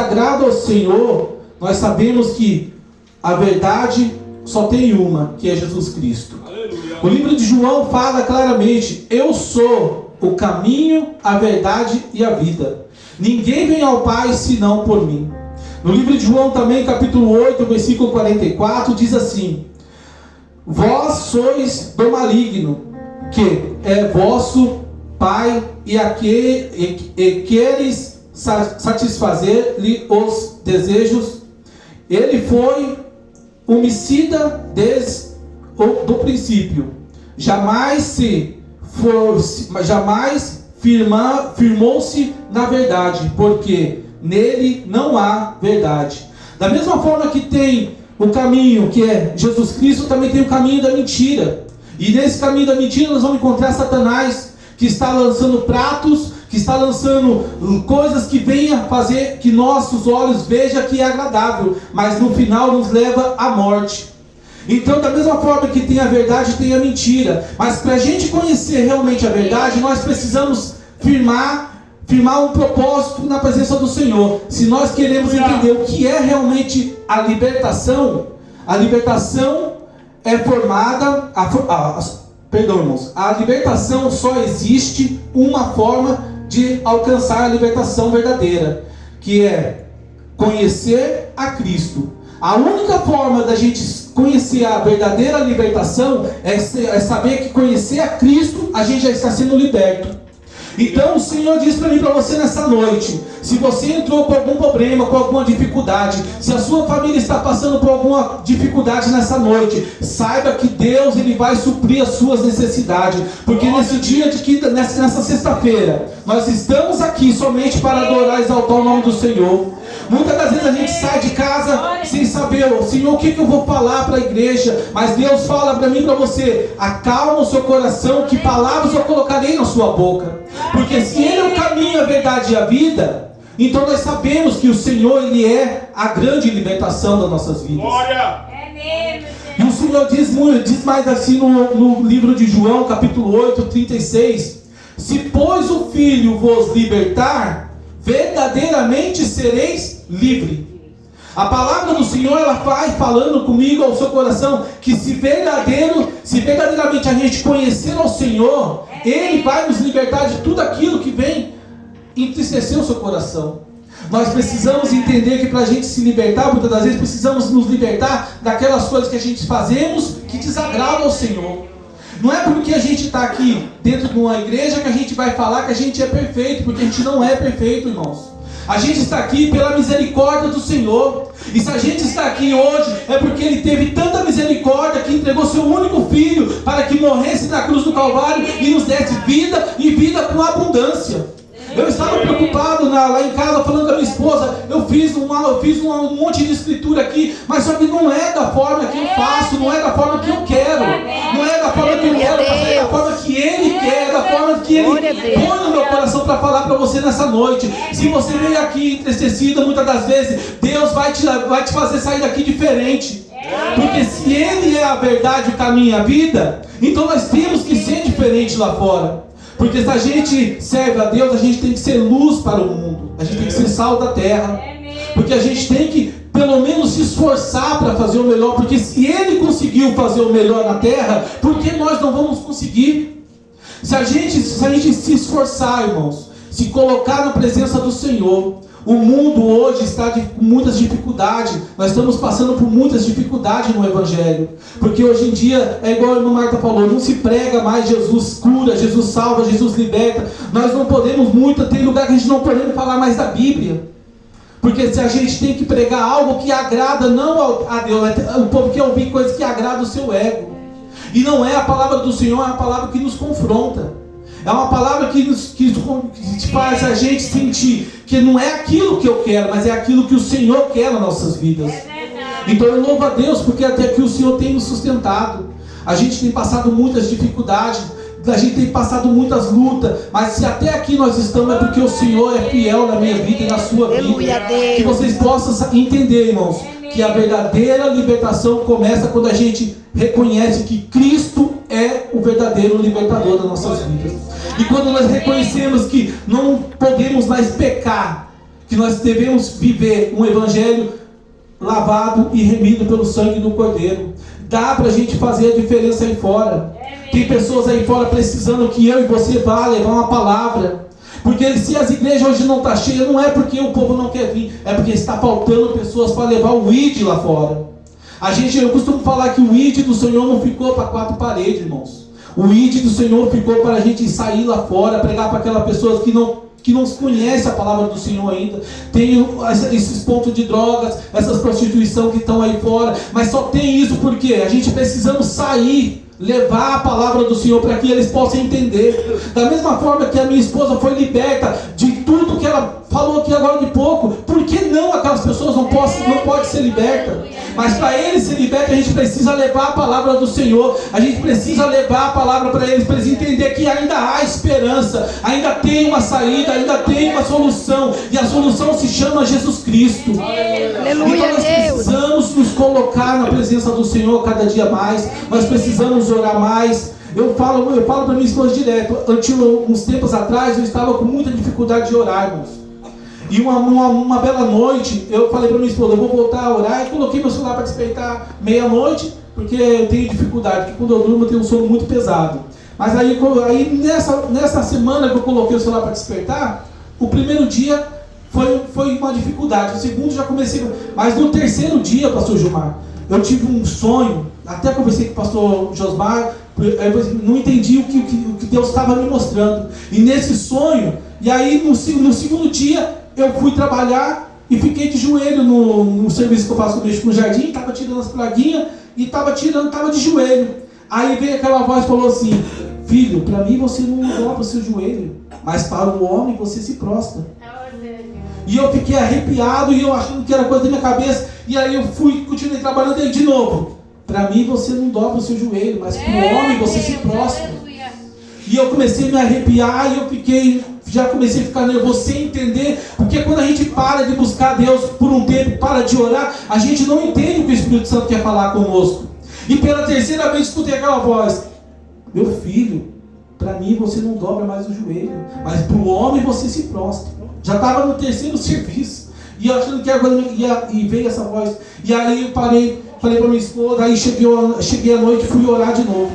desagrada ao Senhor, nós sabemos que a verdade só tem uma, que é Jesus Cristo. Aleluia. O livro de João fala claramente: eu sou o caminho, a verdade e a vida. Ninguém vem ao Pai senão por mim. No livro de João também, capítulo 8, versículo 44, diz assim: vós sois do maligno, que é vosso pai, e queres satisfazer-lhe os desejos. Ele foi homicida desde do princípio. Jamais firmou-se na verdade, porque nele não há verdade. Da mesma forma que tem o caminho que é Jesus Cristo, também tem o caminho da mentira. E nesse caminho da mentira nós vamos encontrar Satanás, que está lançando pratos, que está lançando coisas que venham fazer que nossos olhos vejam que é agradável, mas no final nos leva à morte. Então, da mesma forma que tem a verdade, tem a mentira. Mas para a gente conhecer realmente a verdade, nós precisamos firmar um propósito na presença do Senhor. Se nós queremos entender o que é realmente a libertação é formada... irmãos, a libertação só existe uma forma de alcançar a libertação verdadeira, que é conhecer a Cristo. A única forma da gente conhecer a verdadeira libertação é saber que conhecer a Cristo, a gente já está sendo liberto. Então o Senhor diz para mim, para você nessa noite: se você entrou com algum problema, com alguma dificuldade, se a sua família está passando por alguma dificuldade nessa noite, saiba que Deus, Ele vai suprir as suas necessidades. Porque nesse dia nessa sexta-feira, nós estamos aqui somente para adorar e exaltar o nome do Senhor. Muitas das vezes a gente sai de casa sem saber: Senhor, o que eu vou falar para a igreja? Mas Deus fala para mim e para você: acalma o seu coração, que palavras eu colocarei na sua boca. Porque se Ele é o caminho, a verdade e a vida, então nós sabemos que o Senhor, Ele é a grande libertação das nossas vidas. Glória! E o Senhor diz mais assim no livro de João, capítulo 8, 36: se pois o Filho vos libertar, verdadeiramente sereis livre. A palavra do Senhor, ela vai falando comigo ao seu coração que se verdadeiramente a gente conhecer ao Senhor, Ele vai nos libertar de tudo aquilo que vem entristecer o seu coração. Nós precisamos entender que para a gente se libertar, muitas das vezes precisamos nos libertar daquelas coisas que a gente fazemos que desagradam ao Senhor. Não é porque a gente está aqui dentro de uma igreja que a gente vai falar que a gente é perfeito, porque a gente não é perfeito, irmãos. A gente está aqui pela misericórdia do Senhor. E se a gente está aqui hoje, é porque Ele teve tanta misericórdia que entregou seu único Filho para que morresse na cruz do Calvário e nos desse vida, e vida com abundância. Eu estava preocupado lá em casa, falando com a minha esposa: eu fiz um monte de escritura aqui, mas só que não é da forma que eu faço, não é da forma que eu quero, não é da forma que eu quero, mas é da forma que Ele quer, da forma que Ele põe no meu coração para falar para você nessa noite. Se você veio aqui entristecido, muitas das vezes Deus vai te fazer sair daqui diferente. Porque se Ele é a verdade, o caminho e a vida, então nós temos que ser diferente lá fora. Porque se a gente serve a Deus, a gente tem que ser luz para o mundo. A gente tem que ser sal da terra. Porque a gente tem que, pelo menos, se esforçar para fazer o melhor. Porque se Ele conseguiu fazer o melhor na terra, por que nós não vamos conseguir? Se a gente se esforçar, irmãos, se colocar na presença do Senhor. O mundo hoje está com muitas dificuldades. Nós estamos passando por muitas dificuldades no Evangelho. Porque hoje em dia, é igual a irmã Marta falou, não se prega mais Jesus cura, Jesus salva, Jesus liberta. Nós não podemos muito, tem lugar que a gente não pode falar mais da Bíblia. Porque se a gente tem que pregar algo que agrada não a Deus, o povo quer ouvir coisas que agradam o seu ego. E não é a palavra do Senhor, é uma palavra que nos confronta. É uma palavra que faz a gente sentir que não é aquilo que eu quero, mas é aquilo que o Senhor quer nas nossas vidas. Então eu louvo a Deus, porque até aqui o Senhor tem nos sustentado. A gente tem passado muitas dificuldades, a gente tem passado muitas lutas, mas se até aqui nós estamos, é porque o Senhor é fiel na minha vida e na sua vida. Que vocês possam entender, irmãos, que a verdadeira libertação começa quando a gente reconhece que Cristo é o verdadeiro libertador das nossas vidas. E quando nós reconhecemos que não podemos mais pecar, que nós devemos viver um evangelho lavado e remido pelo sangue do Cordeiro. Dá para a gente fazer a diferença aí fora. Tem pessoas aí fora precisando que eu e você vá levar uma palavra. Porque se as igrejas hoje não estão cheias, não é porque o povo não quer vir, é porque está faltando pessoas para levar o ID lá fora. Eu costumo falar que o ID do Senhor não ficou para 4 paredes, irmãos. O ID do Senhor ficou para a gente sair lá fora, pregar para aquelas pessoas que não conhece a palavra do Senhor ainda. Tem esses pontos de drogas, essas prostituição que estão aí fora, mas só tem isso porque a gente precisamos sair, levar a palavra do Senhor para que eles possam entender. Da mesma forma que a minha esposa foi liberta de tudo que ela falou aqui agora de pouco, por que não aquelas pessoas não podem ser libertas? Mas para eles ser libertos, a gente precisa levar a palavra do Senhor, a gente precisa levar a palavra para eles entender que ainda há esperança, ainda tem uma saída, ainda tem uma solução, e a solução se chama Jesus Cristo. Então nós precisamos nos colocar na presença do Senhor cada dia mais, nós precisamos orar mais. Eu falo para minha esposa direto, uns tempos atrás eu estava com muita dificuldade de orar, irmãos. E uma bela noite, eu falei para minha esposa, eu vou voltar a orar, e coloquei meu celular para despertar meia-noite, porque eu tenho dificuldade, porque quando eu durmo eu tenho um sono muito pesado. Mas aí nessa semana que eu coloquei o celular para despertar, o primeiro dia foi uma dificuldade, o segundo já comecei, mas no terceiro dia, pastor Gilmar, eu tive um sonho, até conversei com o pastor Josmar, eu não entendi o que Deus estava me mostrando. E nesse sonho, e aí no segundo dia, eu fui trabalhar e fiquei de joelho no serviço que eu faço no jardim, estava tirando as plaguinhas e estava de joelho. Aí veio aquela voz e falou assim: filho, para mim você não dobra o seu joelho, mas para o homem você se prostra. E eu fiquei arrepiado e eu achando que era coisa da minha cabeça. E aí eu continuei trabalhando aí de novo. Para mim você não dobra o seu joelho, mas para o homem você se prostra. E eu comecei a me arrepiar e já comecei a ficar nervoso sem entender, porque quando a gente para de buscar Deus por um tempo, para de orar, a gente não entende o que o Espírito Santo quer falar conosco. E pela terceira vez escutei aquela voz: meu filho, para mim você não dobra mais o joelho, mas para o homem você se prostra. Já estava no terceiro serviço, e eu achando que agora e veio essa voz, e aí eu falei para minha esposa, aí cheguei à noite e fui orar de novo.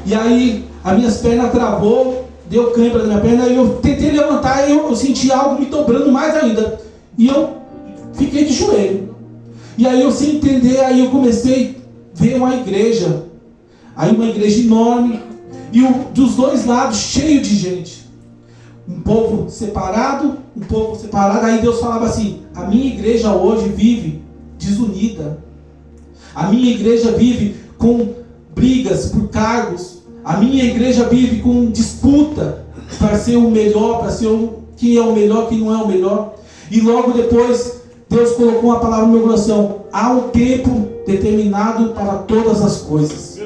E aí as minhas pernas travou, deu cãibra na minha perna, e eu tentei levantar e eu senti algo me dobrando mais ainda. E eu fiquei de joelho. E aí eu sem entender, aí eu comecei a ver uma igreja. Aí uma igreja enorme, e dos dois lados cheio de gente. Um povo separado. Aí Deus falava assim: a minha igreja hoje vive desunida. A minha igreja vive com brigas por cargos. A minha igreja vive com disputa para ser o melhor, para ser quem é o melhor, quem não é o melhor. E logo depois, Deus colocou uma palavra no meu coração: há um tempo determinado para todas as coisas.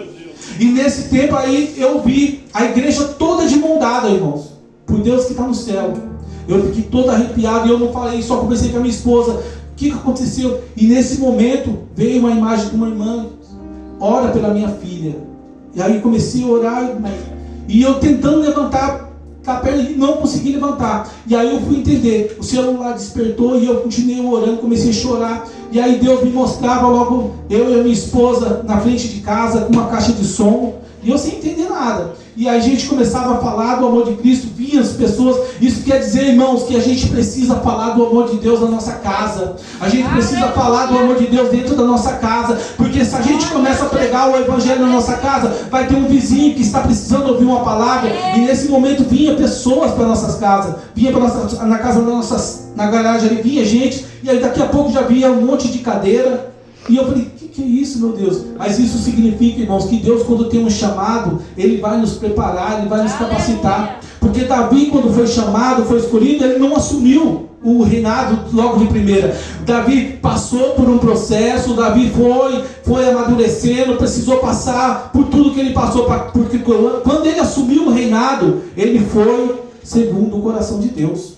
E nesse tempo aí, eu vi a igreja toda de mão dada, irmãos, por Deus que está no céu. Eu fiquei todo arrepiado e eu não falei, só conversei com a minha esposa. O que aconteceu? E nesse momento, veio uma imagem de uma irmã: ora pela minha filha. E aí comecei a orar, e eu tentando levantar a perna e não consegui levantar. E aí eu fui entender, o celular despertou e eu continuei orando, comecei a chorar. E aí Deus me mostrava logo eu e a minha esposa na frente de casa com uma caixa de som, e eu sem entender nada. E aí a gente começava a falar do amor de Cristo, vinha as pessoas. Isso quer dizer, irmãos, que a gente precisa falar do amor de Deus na nossa casa. A gente precisa falar do amor de Deus dentro da nossa casa. Porque se a gente começa a pregar o evangelho na nossa casa, vai ter um vizinho que está precisando ouvir uma palavra. E nesse momento vinha pessoas para nossas casas. Vinha na casa da na garagem ali, vinha gente. E aí daqui a pouco já vinha um monte de cadeira. E eu falei: que é isso, meu Deus? Mas isso significa, irmãos, que Deus, quando tem um chamado, Ele vai nos preparar, Ele vai nos capacitar. Porque Davi, quando foi chamado, foi escolhido, ele não assumiu o reinado logo de primeira. Davi passou por um processo, Davi foi amadurecendo, precisou passar por tudo que ele passou, porque quando ele assumiu o reinado, ele foi segundo o coração de Deus.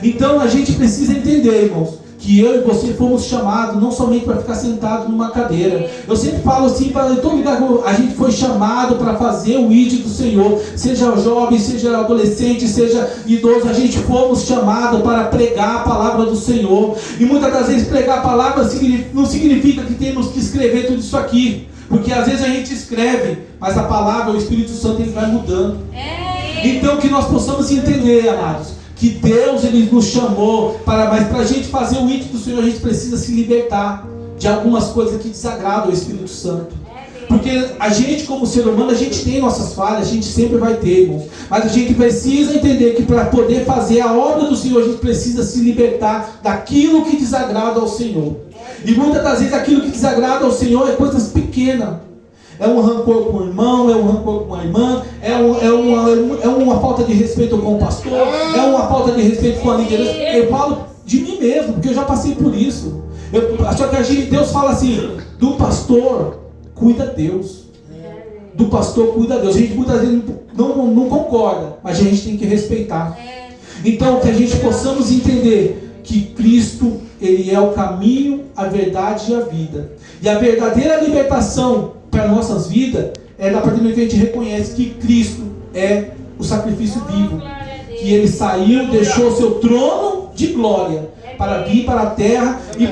Então a gente precisa entender, irmãos, que eu e você fomos chamados não somente para ficar sentado numa cadeira. Eu sempre falo assim, para todo lugar, a gente foi chamado para fazer o ID do Senhor, seja jovem, seja adolescente, seja idoso, a gente fomos chamados para pregar a palavra do Senhor. E muitas das vezes pregar a palavra não significa que temos que escrever tudo isso aqui, porque às vezes a gente escreve, mas a palavra, o Espírito Santo, ele vai mudando. Então que nós possamos entender, amados, que Deus, ele nos chamou mas para a gente fazer o ID do Senhor, a gente precisa se libertar de algumas coisas que desagradam o Espírito Santo. Porque a gente, como ser humano, a gente tem nossas falhas, a gente sempre vai ter, irmãos. Mas a gente precisa entender que para poder fazer a obra do Senhor, a gente precisa se libertar daquilo que desagrada ao Senhor. E muitas das vezes aquilo que desagrada ao Senhor é coisas pequenas. É um rancor com o irmão, é um rancor com a irmã, é uma falta de respeito com o pastor, é uma falta de respeito com a liderança. Eu falo de mim mesmo, porque eu já passei por isso. Só que Deus fala assim, do pastor cuida Deus. Do pastor cuida Deus. A gente muitas vezes não concorda, mas a gente tem que respeitar. Então que a gente possamos entender que Cristo, ele é o caminho, a verdade e a vida. E a verdadeira libertação para nossas vidas é a partir do momento que a gente reconhece que Cristo é o sacrifício vivo, que ele saiu, deixou o seu trono de glória para vir para a terra e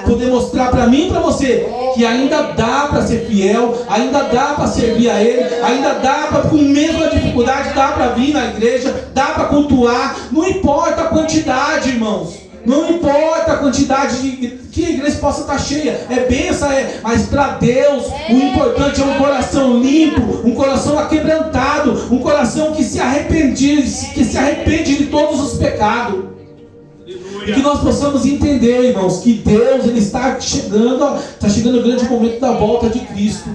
poder mostrar para mim e para você que ainda dá para ser fiel, ainda dá para servir a Ele, ainda dá para, com mesma dificuldade, dá para vir na igreja, dá para cultuar, não importa a quantidade, irmãos. Não importa a quantidade que a igreja possa estar cheia, é bênção, mas para Deus o importante é um coração limpo, um coração aquebrantado, um coração que se arrepende de todos os pecados. E que nós possamos entender, irmãos, que Deus, ele está chegando o grande momento da volta de Cristo.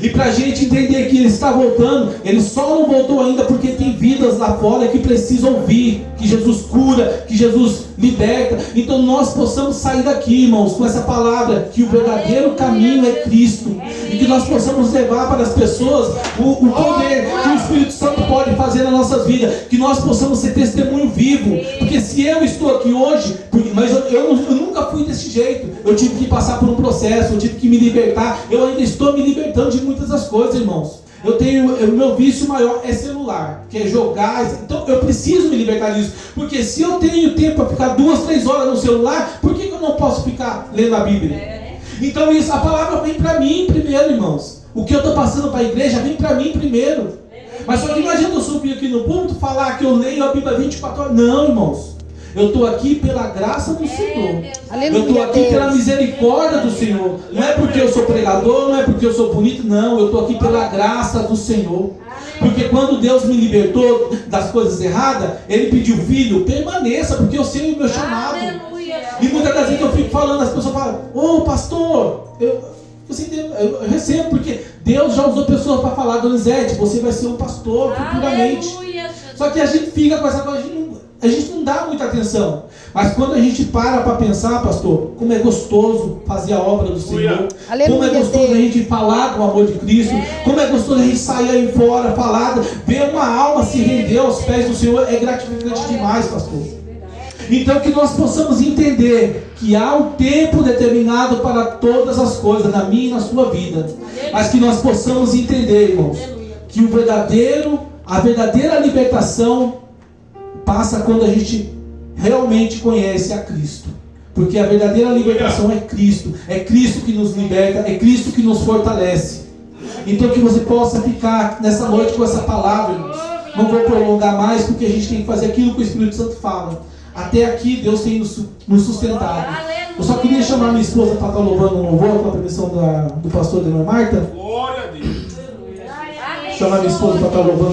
E para a gente entender que ele está voltando, ele só não voltou ainda porque tem vidas lá fora que precisam ouvir que Jesus cura, que Jesus liberta. Então nós possamos sair daqui, irmãos, com essa palavra, que o verdadeiro caminho é Cristo. E que nós possamos levar para as pessoas o poder que o Espírito Santo pode fazer nas nossas vidas. Que nós possamos ser testemunho vivo. Porque se eu estou aqui hoje, mas eu nunca fui desse jeito. Eu tive que passar por um processo, eu tive que me libertar. Eu ainda estou me libertando de muitas das coisas, irmãos. O meu vício maior é celular, que é jogar. Então eu preciso me libertar disso. Porque se eu tenho tempo para ficar 2, 3 horas no celular, por que eu não posso ficar lendo a Bíblia? Então a palavra vem para mim primeiro, irmãos. O que eu estou passando para a igreja vem para mim primeiro. Mas só que não adianta eu subir aqui no púlpito e falar que eu leio a Bíblia 24 horas. Não, irmãos. Eu estou aqui pela graça do Senhor. Eu estou aqui pela misericórdia do Senhor. Não é porque eu sou pregador, não é porque eu sou bonito, não. Eu estou aqui pela graça do Senhor. Porque quando Deus me libertou das coisas erradas, Ele pediu, filho, permaneça, porque eu sei o meu chamado. E muitas das vezes eu fico falando, as pessoas falam, ô pastor, eu recebo, porque Deus já usou pessoas para falar, Donizete, você vai ser um pastor futuramente. Só que a gente fica com essa coisa, a gente não dá muita atenção. Mas quando a gente para pensar, pastor, como é gostoso fazer a obra do Senhor, como é gostoso a gente falar do amor de Cristo, como é gostoso a gente sair aí fora, falar, ver uma alma se render aos pés do Senhor, é gratificante demais, pastor. Então que nós possamos entender que há um tempo determinado para todas as coisas, na minha e na sua vida. Mas que nós possamos entender, irmãos, que a verdadeira libertação passa quando a gente realmente conhece a Cristo. Porque a verdadeira libertação é Cristo que nos liberta, é Cristo que nos fortalece. Então que você possa ficar nessa noite com essa palavra, irmãos. Não vou prolongar mais, porque a gente tem que fazer aquilo que o Espírito Santo fala. Até aqui Deus tem nos sustentado. Eu só queria chamar minha esposa para estar louvando um louvor, com a permissão do pastor Dona Marta. Glória a Deus. Chamar minha esposa para estar louvando